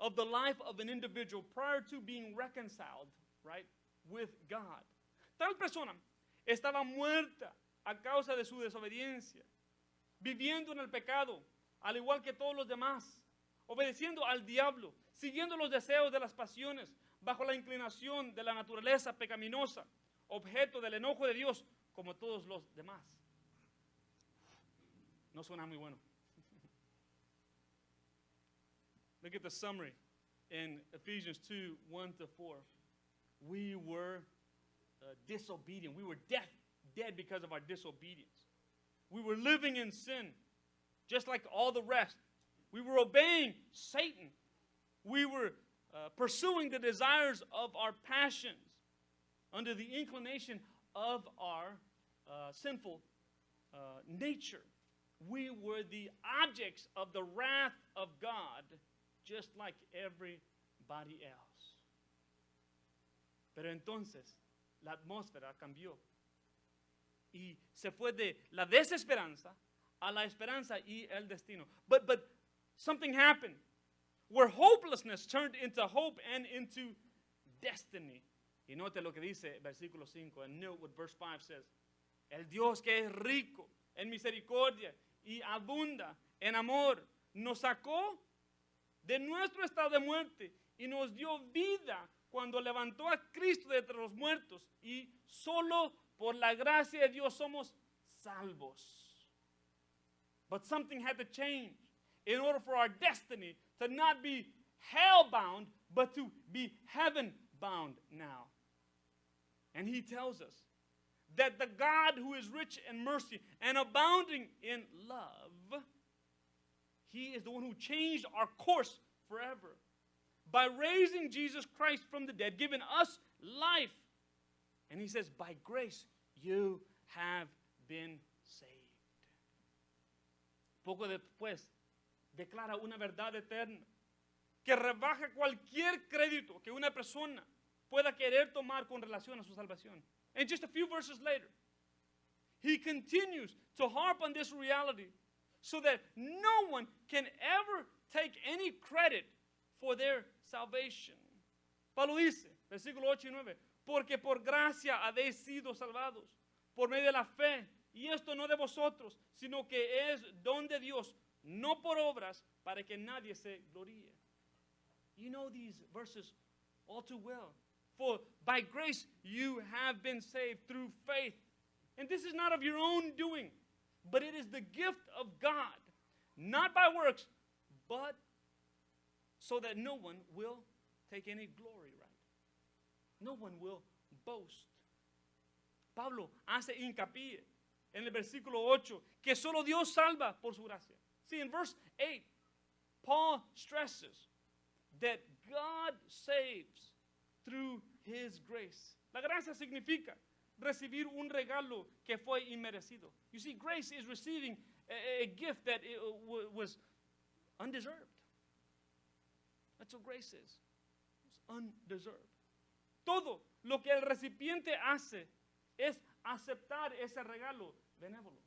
of the life of an individual prior to being reconciled, right, with God. Tal persona estaba muerta a causa de su desobediencia, viviendo en el pecado, al igual que todos los demás, obedeciendo al diablo, siguiendo los deseos de las pasiones, bajo la inclinación de la naturaleza pecaminosa, objeto del enojo de Dios, como todos los demás. No suena muy bueno. Look at the summary in Ephesians 2, 1 to 4. We were disobedient. We were dead because of our disobedience. We were living in sin, just like all the rest. We were obeying Satan. We were pursuing the desires of our passions under the inclination of our sinful nature. We were the objects of the wrath of God, just like everybody else. Pero entonces la atmósfera cambió y se fue de la desesperanza a la esperanza y el destino. But something happened where hopelessness turned into hope and into destiny. Y note lo que dice versículo 5, and note what verse 5 says. El Dios que es rico en misericordia y abunda en amor, nos sacó de nuestro estado de muerte y nos dio vida cuando levantó a Cristo de entre los muertos, y solo por la gracia de Dios somos salvos. But something had to change in order for our destiny to not be hell-bound, but to be heaven-bound now. And he tells us that the God who is rich in mercy and abounding in love, he is the one who changed our course forever by raising Jesus Christ from the dead, giving us life. And he says, by grace you have been saved. Poco después, declara una verdad eterna que rebaja cualquier crédito que una persona pueda querer tomar con relación a su salvación. And just a few verses later, he continues to harp on this reality so that no one can ever take any credit for their salvation. Pablo dice, versículo 8 y 9, porque por gracia habéis sido salvados por medio de la fe, y esto no de vosotros, sino que es don de Dios, no por obras, para que nadie se gloríe. You know these verses all too well. For by grace you have been saved through faith. And this is not of your own doing, but it is the gift of God, not by works, but so that no one will take any glory, right? No one will boast. Pablo hace hincapié en el versículo 8 que solo Dios salva por su gracia. See, in verse 8, Paul stresses that God saves through his grace. La gracia significa recibir un regalo que fue inmerecido. You see, grace is receiving a gift that was undeserved. That's what grace is. It's undeserved. Todo lo que el recipiente hace es aceptar ese regalo benévolo.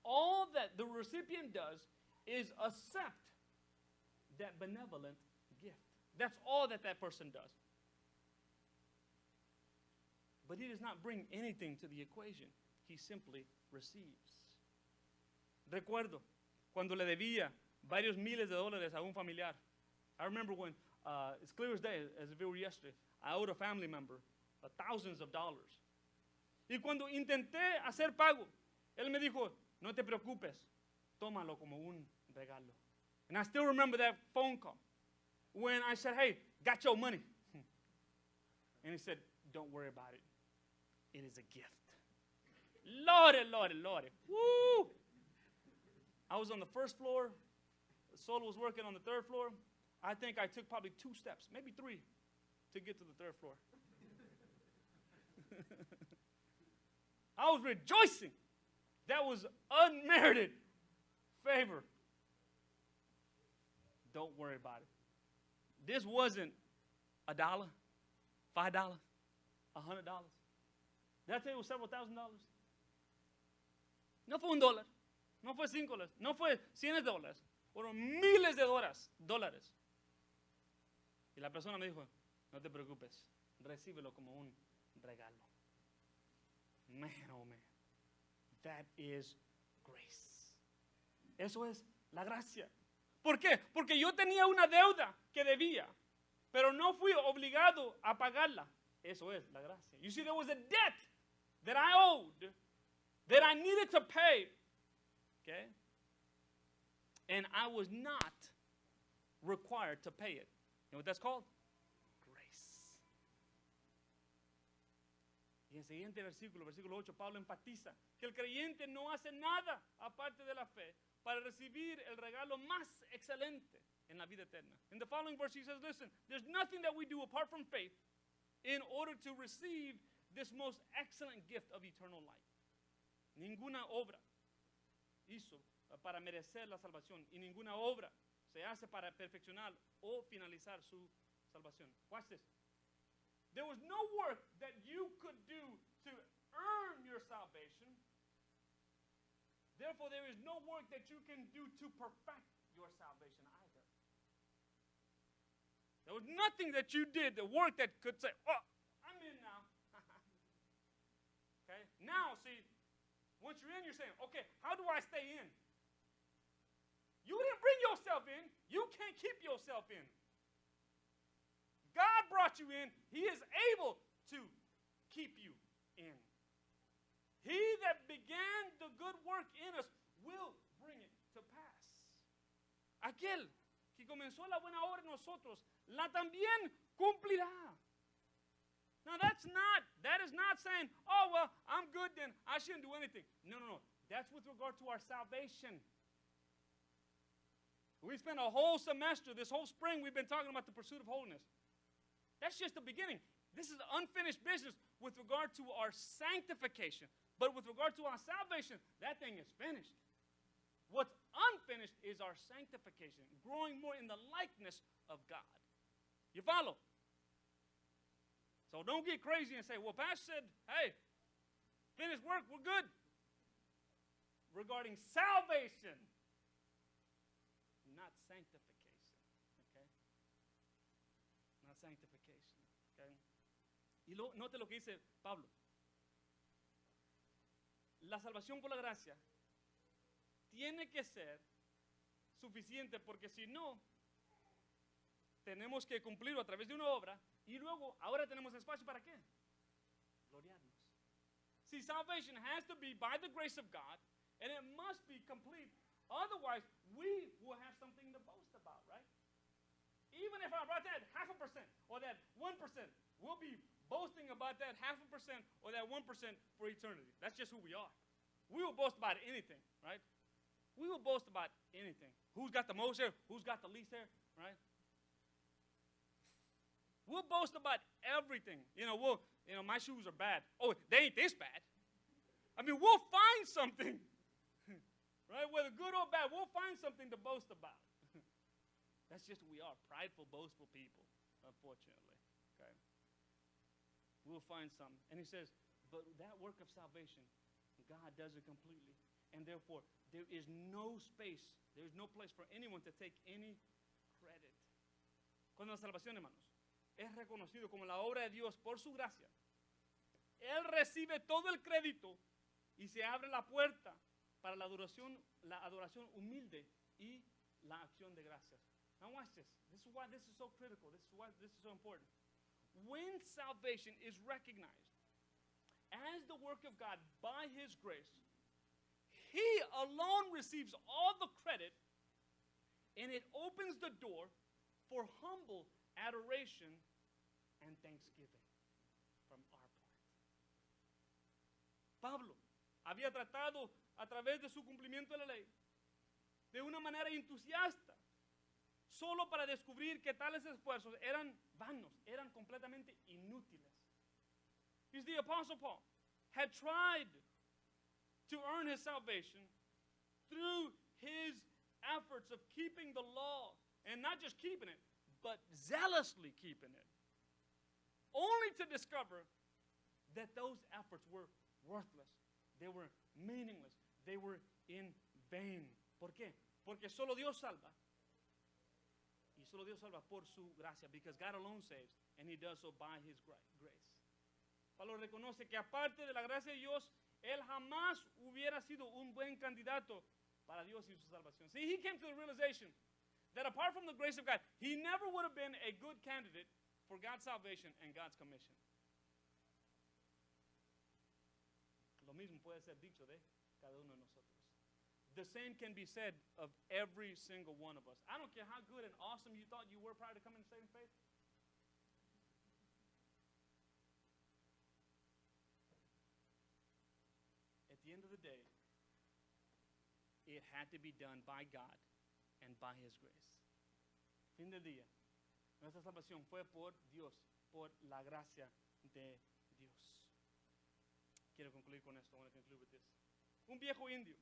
All that the recipient does is accept that benevolent gift. That's all that that person does. But he does not bring anything to the equation. He simply receives. Recuerdo cuando le debía varios miles de dólares a un familiar. I remember when, it's clear as day, as if it were yesterday, I owed a family member thousands of dollars. Y cuando intenté hacer pago, él me dijo, no te preocupes, tómalo como un regalo. And I still remember that phone call when I said, hey, got your money. And he said, don't worry about it. It is a gift. Lord, Lord, Lord. Woo! I was on the first floor. Solo was working on the third floor. I think I took probably 2 steps, maybe 3, to get to the third floor. I was rejoicing. That was unmerited favor. Don't worry about it. This wasn't $1, $5, $100. Did I tell you it was several $1,000s? No fue $1, no fue $5, no fue cientos de dólares, fueron miles de dólares. Y la persona me dijo, no te preocupes, recíbelo como un regalo. Man, oh man, that is grace. Eso es la gracia. ¿Por qué? Porque yo tenía una deuda que debía, pero no fui obligado a pagarla. Eso es la gracia. You see, there was a debt that I owed, that I needed to pay, okay? And I was not required to pay it. You know what that's called? Grace. Y en el siguiente versículo, versículo 8, Pablo enfatiza que el creyente no hace nada aparte de la fe para recibir el regalo más excelente en la vida eterna. In the following verse he says, listen, there's nothing that we do apart from faith in order to receive this most excellent gift of eternal life. Ninguna obra hizo para merecer la salvación y ninguna obra se hace para perfeccionar o finalizar su salvación. Watch this. There was no work that you could do to earn your salvation. Therefore, there is no work that you can do to perfect your salvation either. There was nothing that you did, the work that could say, oh, I'm in now. Okay? Now, see, once you're in, you're saying, okay, how do I stay in? You didn't bring yourself in. You can't keep yourself in. God brought you in. He is able to keep you in. He that began the good work in us will bring it to pass. Aquel que comenzó la buena obra en nosotros, la también cumplirá. Now that is not saying, oh, well, I'm good then, I shouldn't do anything. No. That's with regard to our salvation. We spent a whole semester, this whole spring, we've been talking about the pursuit of holiness. That's just the beginning. This is unfinished business with regard to our sanctification. But with regard to our salvation, that thing is finished. What's unfinished is our sanctification, growing more in the likeness of God. You follow? So don't get crazy and say, well, Pastor said, hey, Finished work, we're good. Regarding salvation, not sanctification. Okay? Not sanctification. Okay? Y note lo que dice Pablo. La salvación por la gracia tiene que ser suficiente, porque si no, tenemos que cumplirlo a través de una obra y luego ahora tenemos espacio para qué? Gloriarnos. See, salvation has to be by the grace of God, and it must be complete. Otherwise, we will have something to boast about, right? Even if I brought that 0.5% or that 1%, we'll be boasting about that 0.5% or that 1% for eternity. That's just who we are. We will boast about anything, right? We will boast about anything. Who's got the most here? Who's got the least here, right? We'll boast about everything. My shoes are bad. Oh, they ain't this bad. I mean, we'll find something, right? Whether good or bad, we'll find something to boast about. That's just who we are, prideful, boastful people, unfortunately. Okay? We'll find something. And he says, but that work of salvation, God does it completely. And therefore, there is no space, there is no place for anyone to take any credit. Cuando la salvación, hermanos, es reconocido como la obra de Dios por su gracia, Él recibe todo el crédito y se abre la puerta para la adoración humilde y la acción de gracias. Now watch this. This is why this is so critical. This is why this is so important. When salvation is recognized as the work of God by His grace, He alone receives all the credit, and it opens the door for humble adoration and thanksgiving from our part. Pablo había tratado a través de su cumplimiento de la ley de una manera entusiasta, solo para descubrir que tales esfuerzos eran vanos, eran completamente inútiles. Because the Apostle Paul had tried to earn his salvation through his efforts of keeping the law, and not just keeping it, but zealously keeping it, only to discover that those efforts were worthless. They were meaningless. They were in vain. ¿Por qué? Porque solo Dios salva. Y solo Dios salva por su gracia, because God alone saves, and He does so by His grace. Pablo reconoce que aparte de la gracia de Dios, él jamás hubiera sido un buen candidato para Dios y su salvación. See, he came to the realization that apart from the grace of God, he never would have been a good candidate for God's salvation and God's commission. Lo mismo puede ser dicho de cada uno de nosotros. The same can be said of every single one of us. I don't care how good and awesome you thought you were prior to coming to saving faith. At the end of the day, it had to be done by God and by His grace. Fin del día, nuestra salvación fue por Dios, por la gracia de Dios. Quiero concluir con esto. I want to conclude with this. Un viejo indio,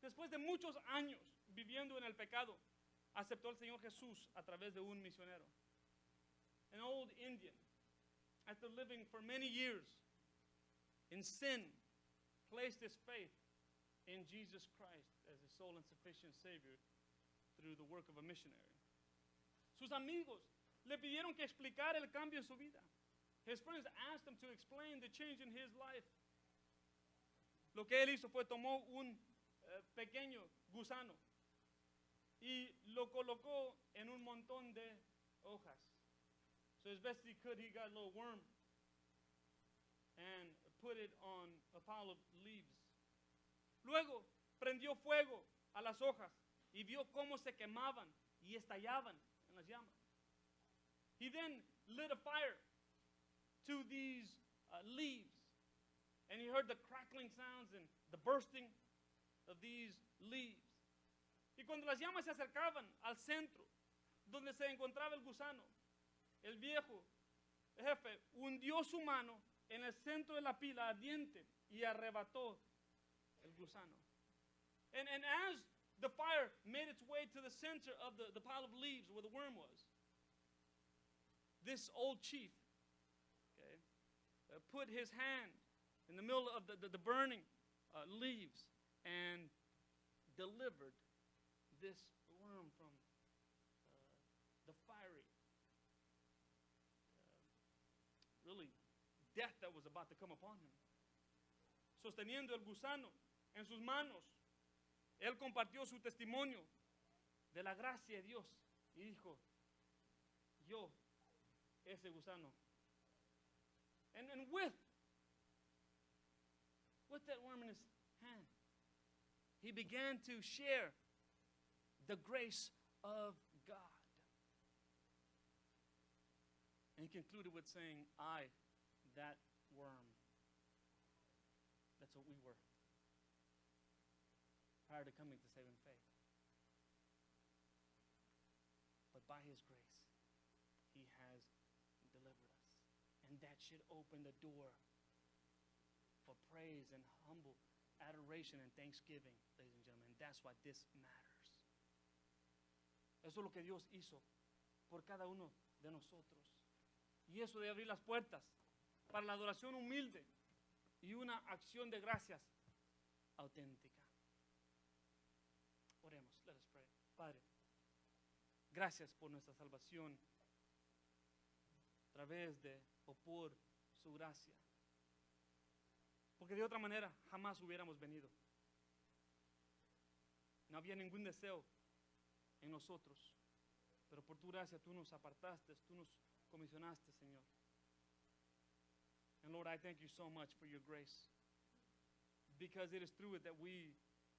después de muchos años viviendo en el pecado, aceptó al Señor Jesús a través de un misionero. An old Indian, after living for many years in sin, placed his faith in Jesus Christ as his sole and sufficient Savior through the work of a missionary. Sus amigos le pidieron que explicara el cambio en su vida. His friends asked him to explain the change in his life. Lo que él hizo fue tomó un pequeño gusano y lo colocó en un montón de hojas. So as best he could, he got a little worm and put it on a pile of leaves. Luego prendió fuego a las hojas y vio cómo se quemaban y estallaban en las llamas. He then lit a fire to these leaves, and he heard the crackling sounds and the bursting of these leaves. Y cuando las llamas se acercaban al centro donde se encontraba el gusano, el viejo jefe hundió su mano en el centro de la pila ardiente y arrebató el gusano. And as the fire made its way to the center of the pile of leaves where the worm was, this old chief put his hand in the middle of the burning leaves, and delivered this worm from the fiery, really, death that was about to come upon him. Sosteniendo el gusano en sus manos, él compartió su testimonio de la gracia de Dios y dijo, yo, ese gusano. And with that worm in his hand, he began to share the grace of God. And he concluded with saying, I, that worm. That's what we were prior to coming to saving faith. But by his grace, he has delivered us. And that should open the door for praise and humble adoration and thanksgiving, ladies and gentlemen. That's why this matters. Eso es lo que Dios hizo por cada uno de nosotros. Y eso de abrir las puertas para la adoración humilde y una acción de gracias auténtica. Oremos, let us pray. Padre, gracias por nuestra salvación a través de o por su gracia. Porque de otra manera jamás hubiéramos venido. No había ningún deseo en nosotros. Pero por tu gracia tú nos apartaste, tú nos comisionaste, Señor. And Lord, I thank you so much for your grace. Because it is through it that we